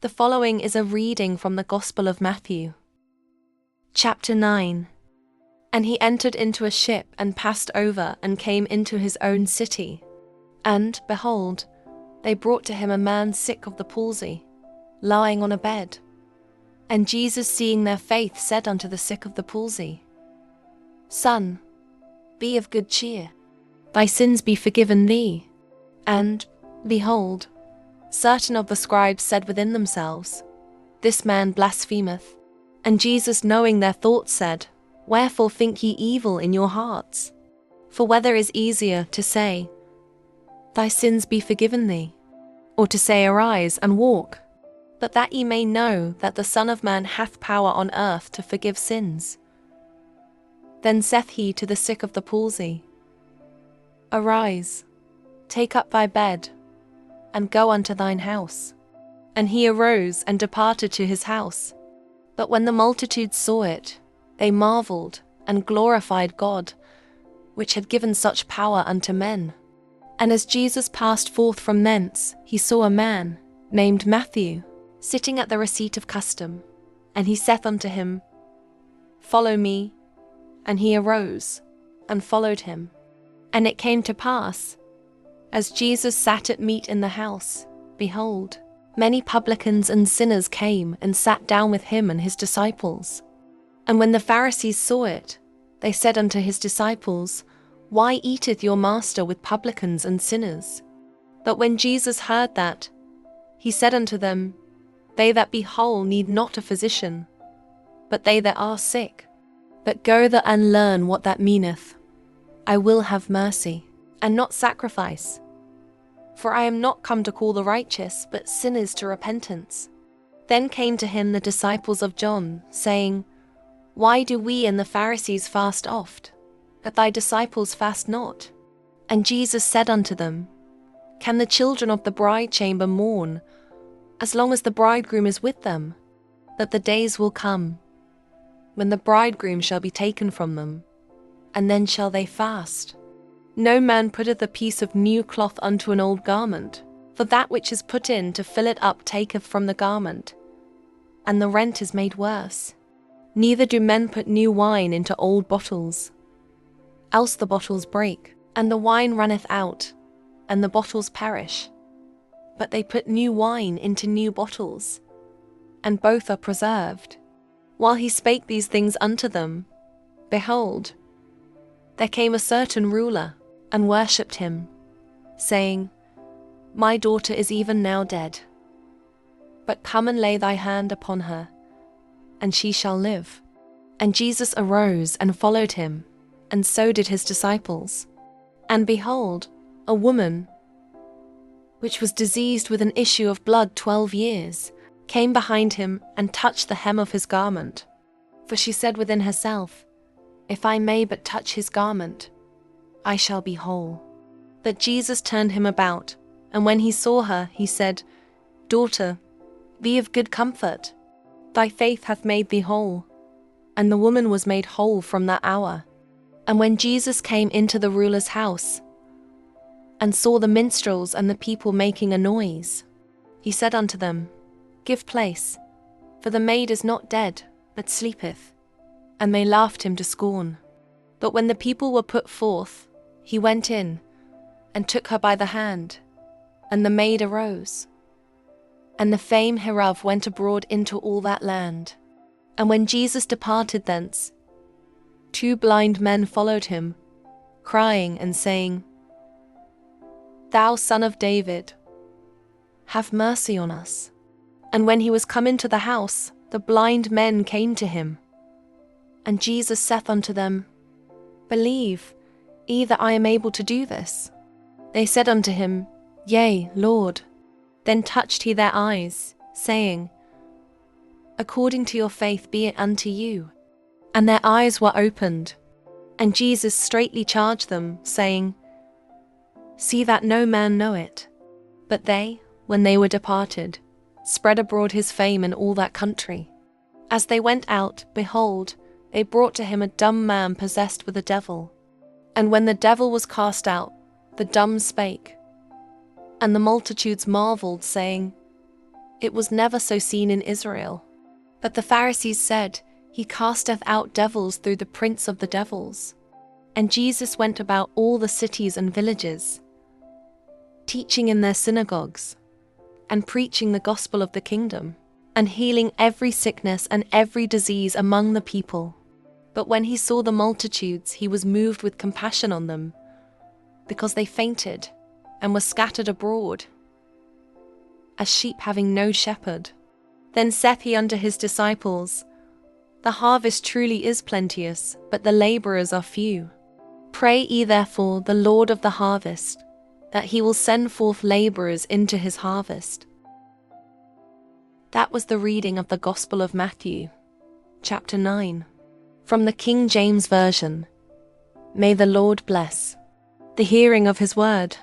The following is a reading from the Gospel of Matthew. Chapter 9. And he entered into a ship and passed over and came into his own city. And, behold, they brought to him a man sick of the palsy, lying on a bed. And Jesus, seeing their faith, said unto the sick of the palsy, Son, be of good cheer, thy sins be forgiven thee. And, behold, certain of the scribes said within themselves, This man blasphemeth. And Jesus, knowing their thoughts, said, Wherefore think ye evil in your hearts? For whether is easier to say, Thy sins be forgiven thee, or to say, Arise and walk? But that ye may know that the Son of Man hath power on earth to forgive sins. Then saith he to the sick of the palsy, Arise, take up thy bed, and go unto thine house. And he arose and departed to his house. But when the multitude saw it, they marveled and glorified God, which had given such power unto men. And as Jesus passed forth from thence, he saw a man, named Matthew, sitting at the receipt of custom. And he saith unto him, Follow me. And he arose, and followed him. And it came to pass, as Jesus sat at meat in the house, behold, many publicans and sinners came and sat down with him and his disciples. And when the Pharisees saw it, they said unto his disciples, Why eateth your master with publicans and sinners? But when Jesus heard that, he said unto them, They that be whole need not a physician, but they that are sick. But go thou and learn what that meaneth. I will have mercy, and not sacrifice. For I am not come to call the righteous, but sinners to repentance. Then came to him the disciples of John, saying, Why do we and the Pharisees fast oft, but thy disciples fast not? And Jesus said unto them, Can the children of the bride chamber mourn, as long as the bridegroom is with them? But the days will come, when the bridegroom shall be taken from them, and then shall they fast. No man putteth a piece of new cloth unto an old garment, for that which is put in to fill it up taketh from the garment, and the rent is made worse. Neither do men put new wine into old bottles, else the bottles break, and the wine runneth out, and the bottles perish. But they put new wine into new bottles, and both are preserved. While he spake these things unto them, behold, there came a certain ruler, and worshipped him, saying, My daughter is even now dead. But come and lay thy hand upon her, and she shall live. And Jesus arose and followed him, and so did his disciples. And behold, a woman, which was diseased with an issue of blood 12 years, came behind him and touched the hem of his garment. For she said within herself, If I may but touch his garment, I shall be whole. But Jesus turned him about, and when he saw her, he said, Daughter, be of good comfort. Thy faith hath made thee whole. And the woman was made whole from that hour. And when Jesus came into the ruler's house, and saw the minstrels and the people making a noise, he said unto them, Give place, for the maid is not dead, but sleepeth. And they laughed him to scorn. But when the people were put forth, he went in, and took her by the hand, and the maid arose. And the fame hereof went abroad into all that land. And when Jesus departed thence, 2 blind men followed him, crying and saying, Thou Son of David, have mercy on us. And when he was come into the house, the blind men came to him. And Jesus saith unto them, Believe ye that I am able to do this? They said unto him, Yea, Lord. Then touched he their eyes, saying, According to your faith be it unto you. And their eyes were opened. And Jesus straitly charged them, saying, See that no man know it. But they, when they were departed, spread abroad his fame in all that country. As they went out, behold, they brought to him a dumb man possessed with a devil. And when the devil was cast out, the dumb spake. And the multitudes marveled, saying, It was never so seen in Israel. But the Pharisees said, He casteth out devils through the prince of the devils. And Jesus went about all the cities and villages, teaching in their synagogues, and preaching the gospel of the kingdom, and healing every sickness and every disease among the people. But when he saw the multitudes, he was moved with compassion on them, because they fainted and were scattered abroad, as sheep having no shepherd. Then saith he unto his disciples, The harvest truly is plenteous, but the labourers are few. Pray ye therefore the Lord of the harvest, that he will send forth labourers into his harvest. That was the reading of the Gospel of Matthew, chapter 9, from the King James Version. May the Lord bless the hearing of his word.